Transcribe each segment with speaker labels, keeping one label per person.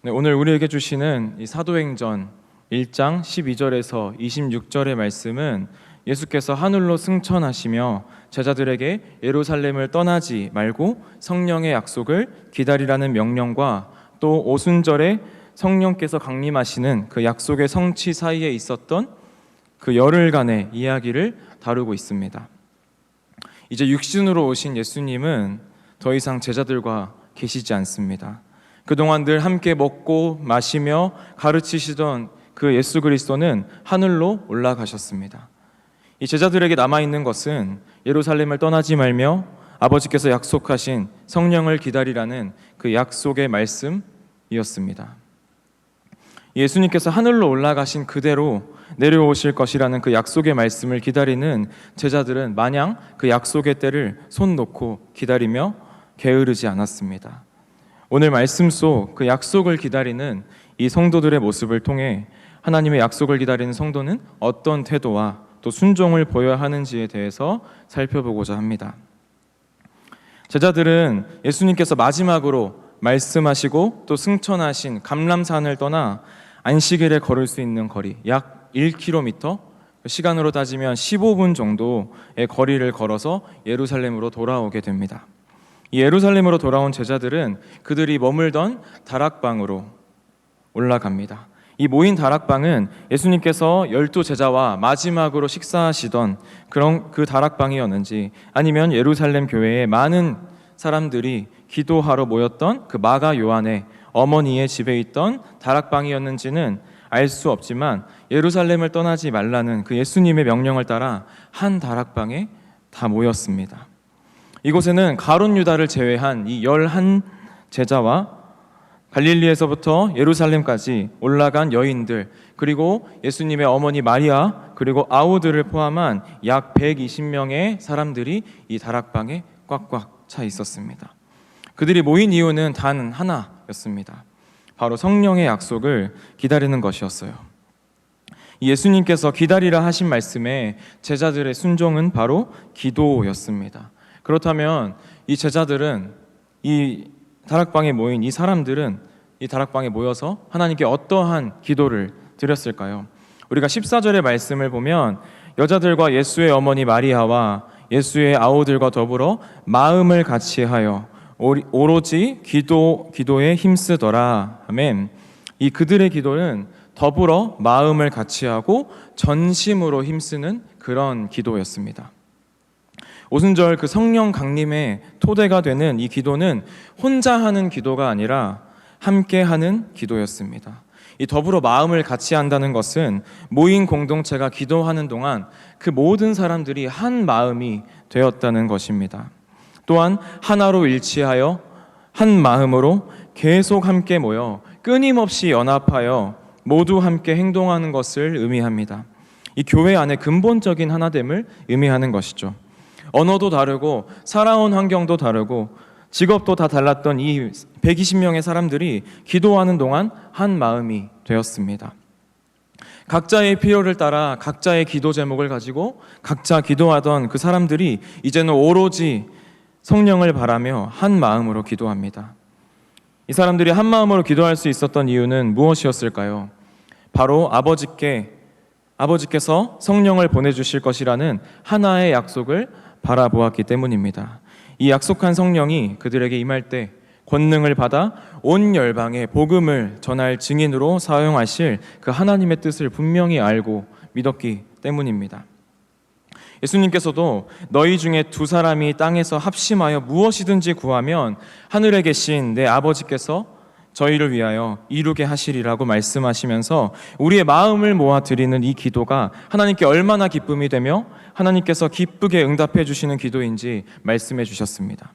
Speaker 1: 네, 오늘 우리에게 주시는 이 사도행전 1장 12절에서 26절의 말씀은 예수께서 하늘로 승천하시며 제자들에게 예루살렘을 떠나지 말고 성령의 약속을 기다리라는 명령과 또 오순절에 성령께서 강림하시는 그 약속의 성취 사이에 있었던 그 열흘간의 이야기를 다루고 있습니다. 이제 육신으로 오신 예수님은 더 이상 제자들과 계시지 않습니다. 그동안 늘 함께 먹고 마시며 가르치시던 그 예수 그리스도는 하늘로 올라가셨습니다. 이 제자들에게 남아있는 것은 예루살렘을 떠나지 말며 아버지께서 약속하신 성령을 기다리라는 그 약속의 말씀이었습니다. 예수님께서 하늘로 올라가신 그대로 내려오실 것이라는 그 약속의 말씀을 기다리는 제자들은 마냥 그 약속의 때를 손 놓고 기다리며 게으르지 않았습니다. 오늘 말씀 속 그 약속을 기다리는 이 성도들의 모습을 통해 하나님의 약속을 기다리는 성도는 어떤 태도와 또 순종을 보여야 하는지에 대해서 살펴보고자 합니다. 제자들은 예수님께서 마지막으로 말씀하시고 또 승천하신 감람산을 떠나 안식일에 걸을 수 있는 거리 약 1km, 시간으로 따지면 15분 정도의 거리를 걸어서 예루살렘으로 돌아오게 됩니다. 이 예루살렘으로 돌아온 제자들은 그들이 머물던 다락방으로 올라갑니다. 이 모인 다락방은 예수님께서 12제자와 마지막으로 식사하시던 그런 그 다락방이었는지, 아니면 예루살렘 교회에 많은 사람들이 기도하러 모였던 그 마가 요한의 어머니의 집에 있던 다락방이었는지는 알 수 없지만 예루살렘을 떠나지 말라는 그 예수님의 명령을 따라 한 다락방에 다 모였습니다. 이곳에는 가룟 유다를 제외한 이 11제자와 갈릴리에서부터 예루살렘까지 올라간 여인들, 그리고 예수님의 어머니 마리아, 그리고 아우들을 포함한 약 120명의 사람들이 이 다락방에 꽉꽉 차 있었습니다. 그들이 모인 이유는 단 하나였습니다. 바로 성령의 약속을 기다리는 것이었어요. 예수님께서 기다리라 하신 말씀에 제자들의 순종은 바로 기도였습니다. 그렇다면 이 제자들은, 이 다락방에 모인 이 사람들은 이 다락방에 모여서 하나님께 어떠한 기도를 드렸을까요? 우리가 14절의 말씀을 보면 여자들과 예수의 어머니 마리아와 예수의 아우들과 더불어 마음을 같이하여 오로지 기도에 힘쓰더라. 아멘. 이 그들의 기도는 더불어 마음을 같이하고 전심으로 힘쓰는 그런 기도였습니다. 오순절 그 성령 강림의 토대가 되는 이 기도는 혼자 하는 기도가 아니라 함께 하는 기도였습니다. 이 더불어 마음을 같이 한다는 것은 모인 공동체가 기도하는 동안 그 모든 사람들이 한 마음이 되었다는 것입니다. 또한 하나로 일치하여 한 마음으로 계속 함께 모여 끊임없이 연합하여 모두 함께 행동하는 것을 의미합니다. 이 교회 안의 근본적인 하나됨을 의미하는 것이죠. 언어도 다르고 살아온 환경도 다르고 직업도 다 달랐던 이 120명의 사람들이 기도하는 동안 한 마음이 되었습니다. 각자의 필요를 따라 각자의 기도 제목을 가지고 각자 기도하던 그 사람들이 이제는 오로지 성령을 바라며 한 마음으로 기도합니다. 이 사람들이 한 마음으로 기도할 수 있었던 이유는 무엇이었을까요? 바로 아버지께서 성령을 보내주실 것이라는 하나의 약속을 바라보았기 때문입니다. 이 약속한 성령이 그들에게 임할 때 권능을 받아 온 열방에 복음을 전할 증인으로 사용하실 그 하나님의 뜻을 분명히 알고 믿었기 때문입니다. 예수님께서도 너희 중에 두 사람이 땅에서 합심하여 무엇이든지 구하면 하늘에 계신 내 아버지께서 저희를 위하여 이루게 하시리라고 말씀하시면서 우리의 마음을 모아 드리는 이 기도가 하나님께 얼마나 기쁨이 되며 하나님께서 기쁘게 응답해 주시는 기도인지 말씀해 주셨습니다.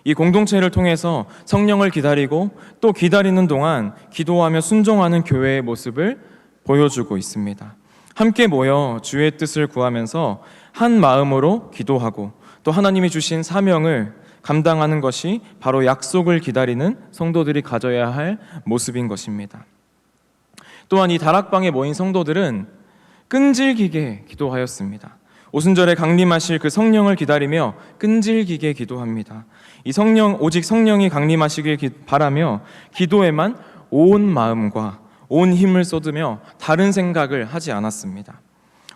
Speaker 1: 이 공동체를 통해서 성령을 기다리고 또 기다리는 동안 기도하며 순종하는 교회의 모습을 보여주고 있습니다. 함께 모여 주의 뜻을 구하면서 한 마음으로 기도하고 또 하나님이 주신 사명을 감당하는 것이 바로 약속을 기다리는 성도들이 가져야 할 모습인 것입니다. 또한 이 다락방에 모인 성도들은 끈질기게 기도하였습니다. 오순절에 강림하실 그 성령을 기다리며 끈질기게 기도합니다. 오직 성령이 강림하시길 바라며 기도에만 온 마음과 온 힘을 쏟으며 다른 생각을 하지 않았습니다.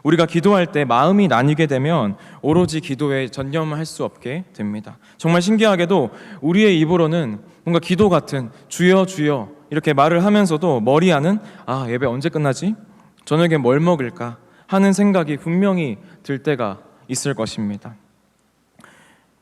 Speaker 1: 우리가 기도할 때 마음이 나뉘게 되면 오로지 기도에 전념할 수 없게 됩니다. 정말 신기하게도 우리의 입으로는 뭔가 기도 같은 주여 주여 이렇게 말을 하면서도 머리 안은 예배 언제 끝나지? 저녁에 뭘 먹을까? 하는 생각이 분명히 들 때가 있을 것입니다.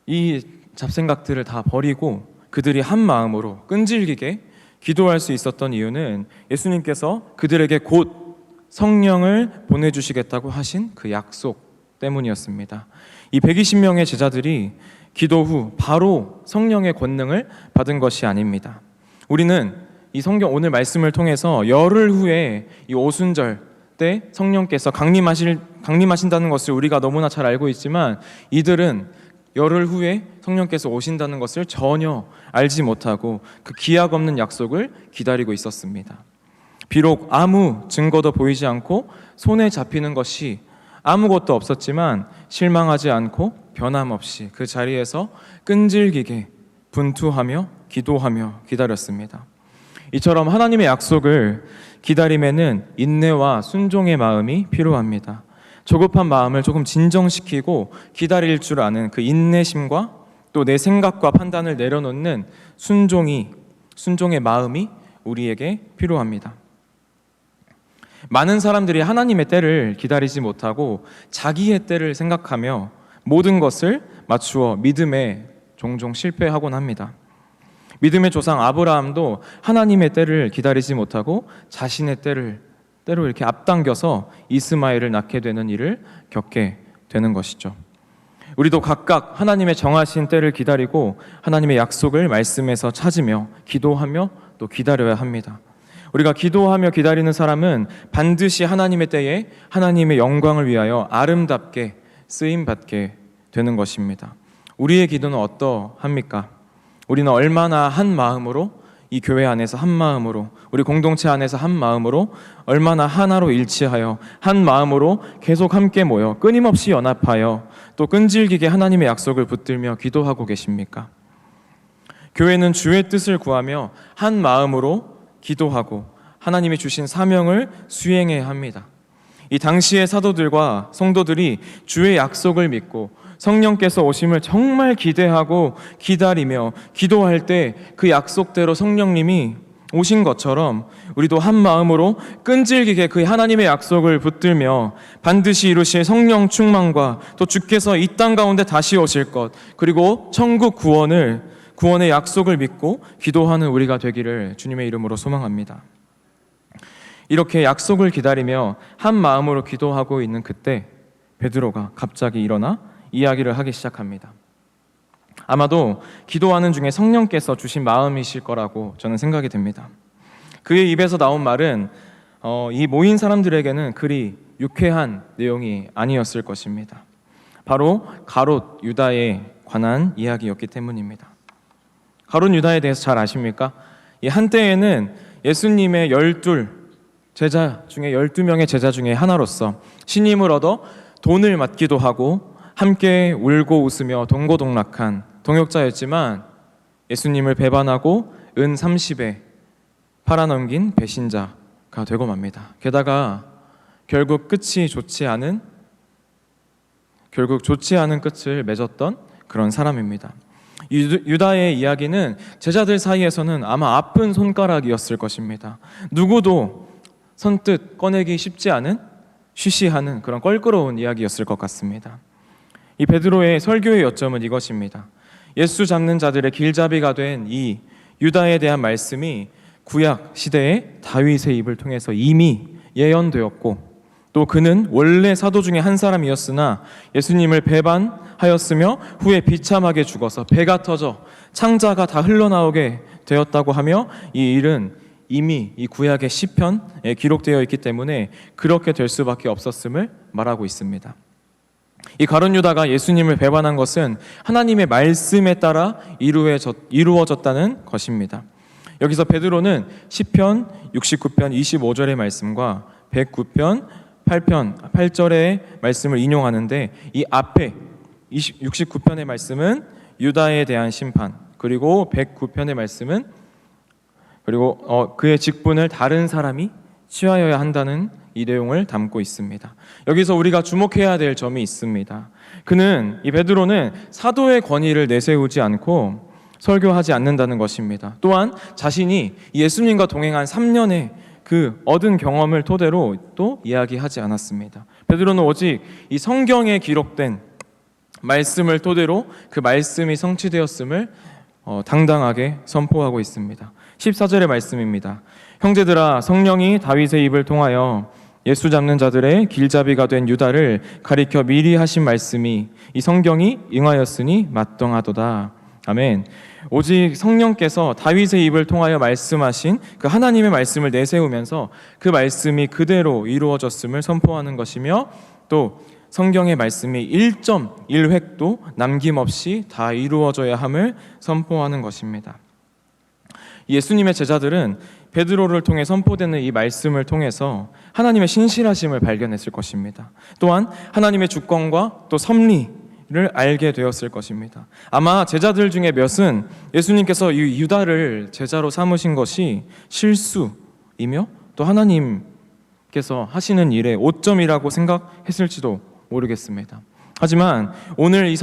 Speaker 1: 이 잡생각들을 다 버리고 그들이 한 마음으로 끈질기게 기도할 수 있었던 이유는 예수님께서 그들에게 곧 성령을 보내주시겠다고 하신 그 약속 때문이었습니다. 이 120명의 제자들이 기도 후 바로 성령의 권능을 받은 것이 아닙니다. 우리는 이 성경 오늘 말씀을 통해서 열흘 후에 이 오순절 때 성령께서 강림하신다는 것을 우리가 너무나 잘 알고 있지만 이들은 열흘 후에 성령께서 오신다는 것을 전혀 알지 못하고 그 기약 없는 약속을 기다리고 있었습니다. 비록 아무 증거도 보이지 않고 손에 잡히는 것이 아무것도 없었지만 실망하지 않고 변함없이 그 자리에서 끈질기게 분투하며 기도하며 기다렸습니다. 이처럼 하나님의 약속을 기다림에는 인내와 순종의 마음이 필요합니다. 조급한 마음을 조금 진정시키고 기다릴 줄 아는 그 인내심과 또 내 생각과 판단을 내려놓는 순종의 마음이 우리에게 필요합니다. 많은 사람들이 하나님의 때를 기다리지 못하고 자기의 때를 생각하며 모든 것을 맞추어 믿음에 종종 실패하곤 합니다. 믿음의 조상 아브라함도 하나님의 때를 기다리지 못하고 자신의 때를 때로 이렇게 앞당겨서 이스마엘을 낳게 되는 일을 겪게 되는 것이죠. 우리도 각각 하나님의 정하신 때를 기다리고 하나님의 약속을 말씀에서 찾으며 기도하며 또 기다려야 합니다. 우리가 기도하며 기다리는 사람은 반드시 하나님의 때에 하나님의 영광을 위하여 아름답게 쓰임받게 되는 것입니다. 우리의 기도는 어떠합니까? 우리는 얼마나 한 마음으로 이 교회 안에서 한 마음으로 우리 공동체 안에서 한 마음으로 얼마나 하나로 일치하여 한 마음으로 계속 함께 모여 끊임없이 연합하여 또 끈질기게 하나님의 약속을 붙들며 기도하고 계십니까? 교회는 주의 뜻을 구하며 한 마음으로 기도하고 하나님이 주신 사명을 수행해야 합니다. 이 당시의 사도들과 성도들이 주의 약속을 믿고 성령께서 오심을 정말 기대하고 기다리며 기도할 때 그 약속대로 성령님이 오신 것처럼 우리도 한 마음으로 끈질기게 그 하나님의 약속을 붙들며 반드시 이루실 성령 충만과 또 주께서 이 땅 가운데 다시 오실 것 그리고 천국 구원의 약속을 믿고 기도하는 우리가 되기를 주님의 이름으로 소망합니다. 이렇게 약속을 기다리며 한 마음으로 기도하고 있는 그때 베드로가 갑자기 일어나 이야기를 하기 시작합니다. 아마도 기도하는 중에 성령께서 주신 마음이실 거라고 저는 생각이 됩니다. 그의 입에서 나온 말은 이 모인 사람들에게는 그리 유쾌한 내용이 아니었을 것입니다. 바로 가롯 유다에 관한 이야기였기 때문입니다. 가롯 유다에 대해서 잘 아십니까? 이 한때에는 예수님의 12명의 제자 중에 하나로서 신임을 얻어 돈을 맡기도 하고 함께 울고 웃으며 동고동락한 동역자였지만 예수님을 배반하고 은 30에 팔아넘긴 배신자가 되고 맙니다. 게다가 결국 좋지 않은 끝을 맺었던 그런 사람입니다. 유다의 이야기는 제자들 사이에서는 아마 아픈 손가락이었을 것입니다. 누구도 선뜻 꺼내기 쉽지 않은 쉬쉬하는 그런 껄끄러운 이야기였을 것 같습니다. 이 베드로의 설교의 요점은 이것입니다. 예수 잡는 자들의 길잡이가 된 이 유다에 대한 말씀이 구약 시대의 다윗의 입을 통해서 이미 예언되었고 또 그는 원래 사도 중에 한 사람이었으나 예수님을 배반하였으며 후에 비참하게 죽어서 배가 터져 창자가 다 흘러나오게 되었다고 하며 이 일은 이미 이 구약의 시편에 기록되어 있기 때문에 그렇게 될 수밖에 없었음을 말하고 있습니다. 이 가룟 유다가 예수님을 배반한 것은 하나님의 말씀에 따라 이루어졌다는 것입니다. 여기서 베드로는 시편 69편 25절의 말씀과 109편 8절의 말씀을 인용하는데 이 앞에 69편의 말씀은 유다에 대한 심판 그리고 109편의 말씀은 그리고 그의 직분을 다른 사람이 취하여야 한다는 이 내용을 담고 있습니다. 여기서 우리가 주목해야 될 점이 있습니다. 이 베드로는 사도의 권위를 내세우지 않고 설교하지 않는다는 것입니다. 또한 자신이 예수님과 동행한 3년의 그 얻은 경험을 토대로 또 이야기하지 않았습니다. 베드로는 오직 이 성경에 기록된 말씀을 토대로 그 말씀이 성취되었음을 당당하게 선포하고 있습니다. 14절의 말씀입니다. 형제들아, 성령이 다윗의 입을 통하여 예수 잡는 자들의 길잡이가 된 유다를 가리켜 미리 하신 말씀이 이 성경이 응하였으니 마땅하도다. 아멘. 오직 성령께서 다윗의 입을 통하여 말씀하신 그 하나님의 말씀을 내세우면서 그 말씀이 그대로 이루어졌음을 선포하는 것이며, 또 성경의 말씀이 1.1획도 남김없이 다 이루어져야 함을 선포하는 것입니다. 예수님의 제자들은 베드로를 통해 선포되는 이 말씀을 통해서 하나님의 신실하심을 발견했을 것입니다. 또한 하나님의 주권과 또 섭리를 알게 되었을 것입니다. 아마 제자들 중에 몇은 예수님께서 이 유다를 제자로 삼으신 것이 실수이며 또 하나님께서 하시는 일의 오점이라고 생각했을지도 모르겠습니다. 하지만 오늘 이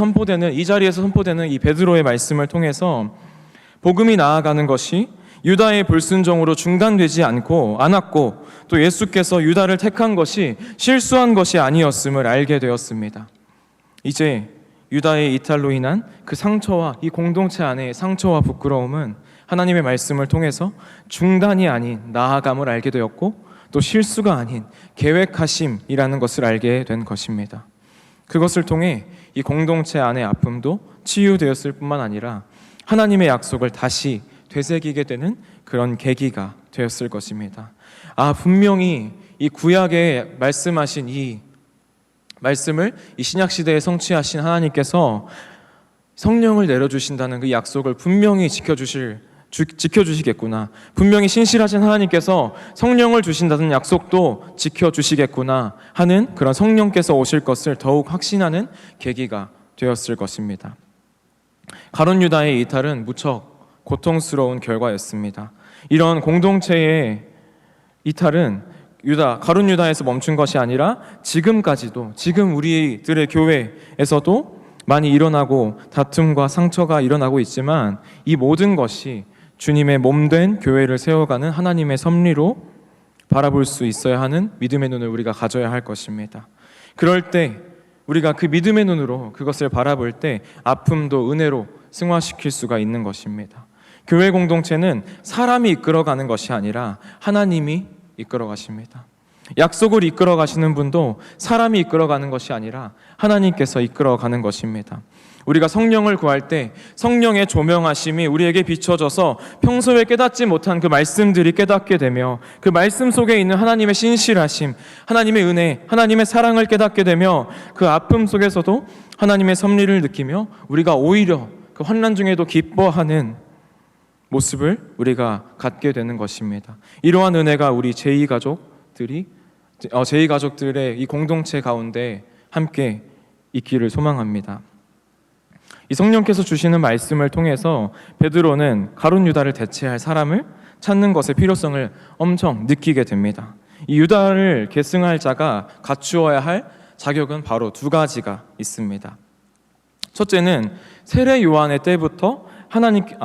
Speaker 1: 자리에서 선포되는 이 베드로의 말씀을 통해서 복음이 나아가는 것이 유다의 불순종으로 중단되지 않았고 또 예수께서 유다를 택한 것이 실수한 것이 아니었음을 알게 되었습니다. 이제 유다의 이탈로 인한 그 상처와 이 공동체 안의 상처와 부끄러움은 하나님의 말씀을 통해서 중단이 아닌 나아감을 알게 되었고 또 실수가 아닌 계획하심이라는 것을 알게 된 것입니다. 그것을 통해 이 공동체 안의 아픔도 치유되었을 뿐만 아니라 하나님의 약속을 다시 되새기게 되는 그런 계기가 되었을 것입니다. 분명히 이 구약에 말씀하신 이 말씀을 이 신약시대에 성취하신 하나님께서 성령을 내려주신다는 그 약속을 분명히 지켜주시겠구나. 분명히 신실하신 하나님께서 성령을 주신다는 약속도 지켜주시겠구나 하는 그런 성령께서 오실 것을 더욱 확신하는 계기가 되었을 것입니다. 가룟 유다의 이탈은 무척 고통스러운 결과였습니다. 이런 공동체의 이탈은 가룟 유다에서 멈춘 것이 아니라 지금까지도 지금 우리들의 교회에서도 많이 일어나고 다툼과 상처가 일어나고 있지만 이 모든 것이 주님의 몸된 교회를 세워가는 하나님의 섭리로 바라볼 수 있어야 하는 믿음의 눈을 우리가 가져야 할 것입니다. 그럴 때 우리가 그 믿음의 눈으로 그것을 바라볼 때 아픔도 은혜로 승화시킬 수가 있는 것입니다. 교회 공동체는 사람이 이끌어가는 것이 아니라 하나님이 이끌어 가십니다. 약속을 이끌어 가시는 분도 사람이 이끌어가는 것이 아니라 하나님께서 이끌어가는 것입니다. 우리가 성령을 구할 때 성령의 조명하심이 우리에게 비춰져서 평소에 깨닫지 못한 그 말씀들이 깨닫게 되며 그 말씀 속에 있는 하나님의 신실하심, 하나님의 은혜, 하나님의 사랑을 깨닫게 되며 그 아픔 속에서도 하나님의 섭리를 느끼며 우리가 오히려 그 환난 중에도 기뻐하는 모습을 우리가 갖게 되는 것입니다. 이러한 은혜가 우리 제2가족들의 이 공동체 가운데 함께 있기를 소망합니다. 이 성령께서 주시는 말씀을 통해서 베드로는 가룟 유다를 대체할 사람을 찾는 것의 필요성을 엄청 느끼게 됩니다. 이 유다를 계승할 자가 갖추어야 할 자격은 바로 두 가지가 있습니다. 첫째는 세례 요한의 때부터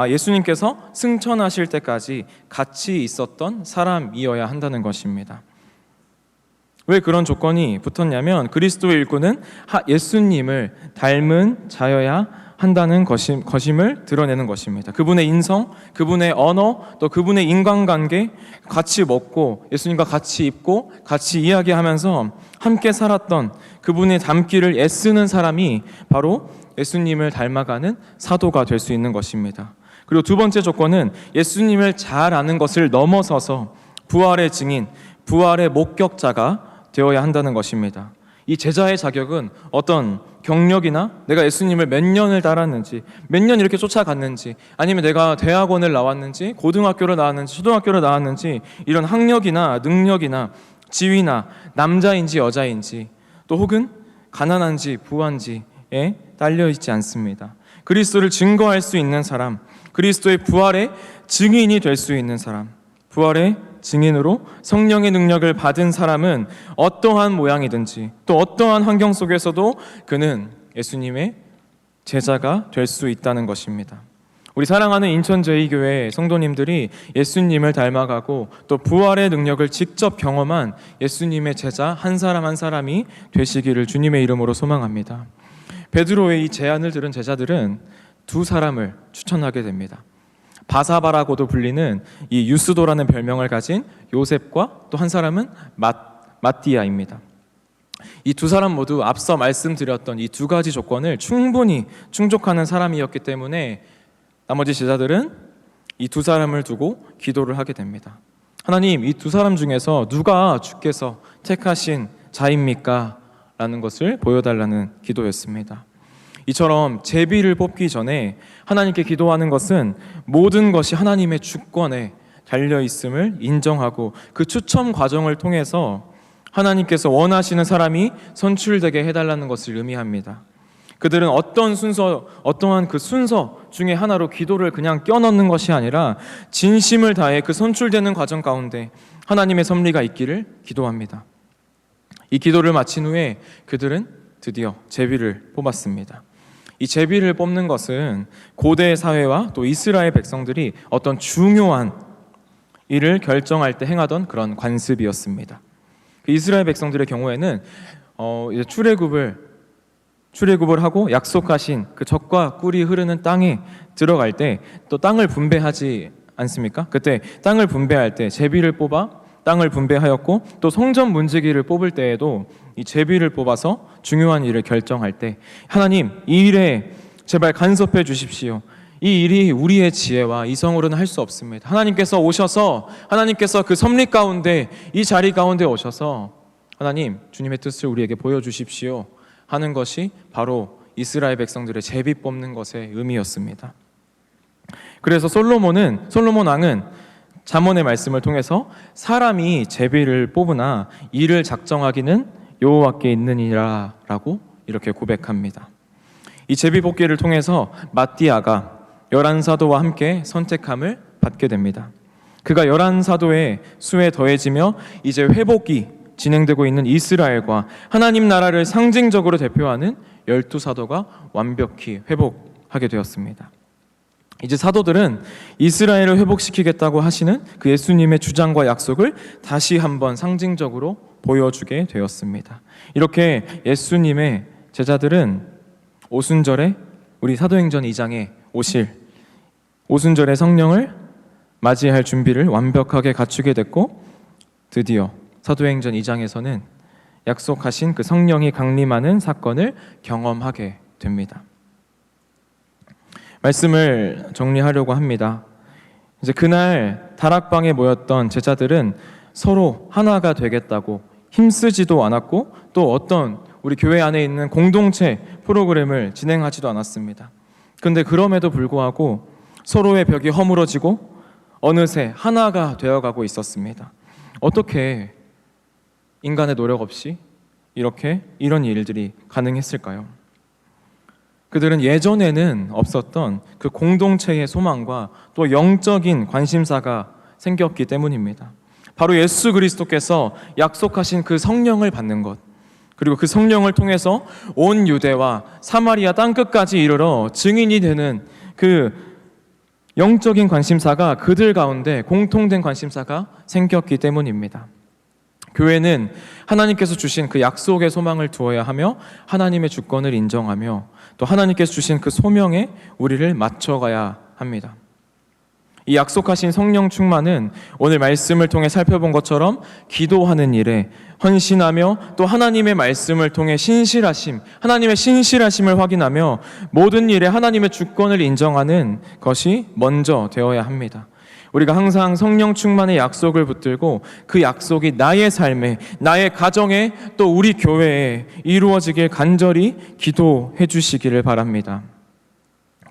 Speaker 1: 예수님께서 승천하실 때까지 같이 있었던 사람이어야 한다는 것입니다. 왜 그런 조건이 붙었냐면 그리스도의 일꾼은 예수님을 닮은 자여야 한다는 것임을 드러내는 것입니다. 그분의 인성, 그분의 언어, 또 그분의 인간관계, 같이 먹고 예수님과 같이 입고 같이 이야기하면서 함께 살았던 그분의 닮기를 애쓰는 사람이 바로 예수님을 닮아가는 사도가 될 수 있는 것입니다. 그리고 두 번째 조건은 예수님을 잘 아는 것을 넘어서서 부활의 증인, 부활의 목격자가 되어야 한다는 것입니다. 이 제자의 자격은 어떤 경력이나 내가 예수님을 몇 년을 따랐는지, 몇 년 이렇게 쫓아갔는지, 아니면 내가 대학원을 나왔는지, 고등학교를 나왔는지, 초등학교를 나왔는지, 이런 학력이나 능력이나 지위나 남자인지 여자인지, 또 혹은 가난한지 부한지에 딸려 있지 않습니다. 그리스도를 증거할 수 있는 사람, 그리스도의 부활의 증인이 될 수 있는 사람, 부활의 증인으로 성령의 능력을 받은 사람은 어떠한 모양이든지 또 어떠한 환경 속에서도 그는 예수님의 제자가 될 수 있다는 것입니다. 우리 사랑하는 인천 제2교회 성도님들이 예수님을 닮아가고 또 부활의 능력을 직접 경험한 예수님의 제자 한 사람 한 사람이 되시기를 주님의 이름으로 소망합니다. 베드로의 이 제안을 들은 제자들은 두 사람을 추천하게 됩니다. 바사바라고도 불리는 이 유스도라는 별명을 가진 요셉과 또 한 사람은 마띠아입니다. 이 두 사람 모두 앞서 말씀드렸던 이 두 가지 조건을 충분히 충족하는 사람이었기 때문에 나머지 제자들은 이 두 사람을 두고 기도를 하게 됩니다. 하나님, 이 두 사람 중에서 누가 주께서 택하신 자입니까? 라는 것을 보여달라는 기도였습니다. 이처럼 제비를 뽑기 전에 하나님께 기도하는 것은 모든 것이 하나님의 주권에 달려있음을 인정하고 그 추첨 과정을 통해서 하나님께서 원하시는 사람이 선출되게 해달라는 것을 의미합니다. 그들은 어떠한 그 순서 중에 하나로 기도를 그냥 껴넣는 것이 아니라 진심을 다해 그 선출되는 과정 가운데 하나님의 섭리가 있기를 기도합니다. 이 기도를 마친 후에 그들은 드디어 제비를 뽑았습니다. 이 제비를 뽑는 것은 고대 사회와 또 이스라엘 백성들이 어떤 중요한 일을 결정할 때 행하던 그런 관습이었습니다. 그 이스라엘 백성들의 경우에는 이제 출애굽을 하고 약속하신 그 젖과 꿀이 흐르는 땅에 들어갈 때 또 땅을 분배하지 않습니까? 그때 땅을 분배할 때 제비를 뽑아 땅을 분배하였고 또 성전 문지기를 뽑을 때에도 이 제비를 뽑아서 중요한 일을 결정할 때 하나님, 이 일에 제발 간섭해 주십시오. 이 일이 우리의 지혜와 이성으로는 할 수 없습니다. 하나님께서 오셔서 하나님께서 그 섭리 가운데 이 자리 가운데 오셔서 하나님, 주님의 뜻을 우리에게 보여주십시오 하는 것이 바로 이스라엘 백성들의 제비 뽑는 것의 의미였습니다. 그래서 솔로몬 왕은 잠언의 말씀을 통해서 사람이 제비를 뽑으나 이를 작정하기는 여호와께 있느니라 라고 이렇게 고백합니다. 이 제비 뽑기를 통해서 마띠아가 11사도와 함께 선택함을 받게 됩니다. 그가 11사도의 수에 더해지며 이제 회복이 진행되고 있는 이스라엘과 하나님 나라를 상징적으로 대표하는 12사도가 완벽히 회복하게 되었습니다. 이제 사도들은 이스라엘을 회복시키겠다고 하시는 그 예수님의 주장과 약속을 다시 한번 상징적으로 보여주게 되었습니다. 이렇게 예수님의 제자들은 오순절에 우리 사도행전 2장에 오실 오순절의 성령을 맞이할 준비를 완벽하게 갖추게 됐고 드디어 사도행전 2장에서는 약속하신 그 성령이 강림하는 사건을 경험하게 됩니다. 말씀을 정리하려고 합니다. 이제 그날 다락방에 모였던 제자들은 서로 하나가 되겠다고 힘쓰지도 않았고 또 어떤 우리 교회 안에 있는 공동체 프로그램을 진행하지도 않았습니다. 그런데 그럼에도 불구하고 서로의 벽이 허물어지고 어느새 하나가 되어가고 있었습니다. 어떻게 인간의 노력 없이 이런 일들이 가능했을까요? 그들은 예전에는 없었던 그 공동체의 소망과 또 영적인 관심사가 생겼기 때문입니다. 바로 예수 그리스도께서 약속하신 그 성령을 받는 것, 그리고 그 성령을 통해서 온 유대와 사마리아 땅끝까지 이르러 증인이 되는 그 영적인 관심사가 그들 가운데 공통된 관심사가 생겼기 때문입니다. 교회는 하나님께서 주신 그 약속의 소망을 두어야 하며 하나님의 주권을 인정하며 또 하나님께서 주신 그 소명에 우리를 맞춰가야 합니다. 이 약속하신 성령 충만은 오늘 말씀을 통해 살펴본 것처럼 기도하는 일에 헌신하며 또 하나님의 말씀을 통해 하나님의 신실하심을 확인하며 모든 일에 하나님의 주권을 인정하는 것이 먼저 되어야 합니다. 우리가 항상 성령 충만의 약속을 붙들고 그 약속이 나의 삶에, 나의 가정에 또 우리 교회에 이루어지길 간절히 기도해 주시기를 바랍니다.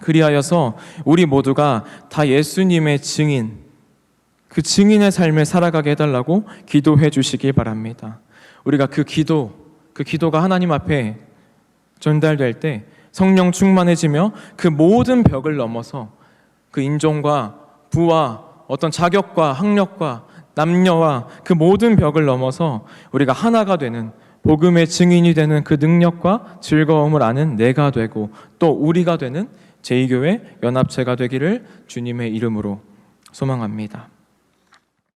Speaker 1: 그리하여서 우리 모두가 다 예수님의 증인, 그 증인의 삶을 살아가게 해달라고 기도해 주시길 바랍니다. 우리가 그 기도가 하나님 앞에 전달될 때 성령 충만해지며 그 모든 벽을 넘어서 그 인종과 부와 어떤 자격과 학력과 남녀와 그 모든 벽을 넘어서 우리가 하나가 되는, 복음의 증인이 되는 그 능력과 즐거움을 아는 내가 되고 또 우리가 되는 제2교회 연합체가 되기를 주님의 이름으로 소망합니다.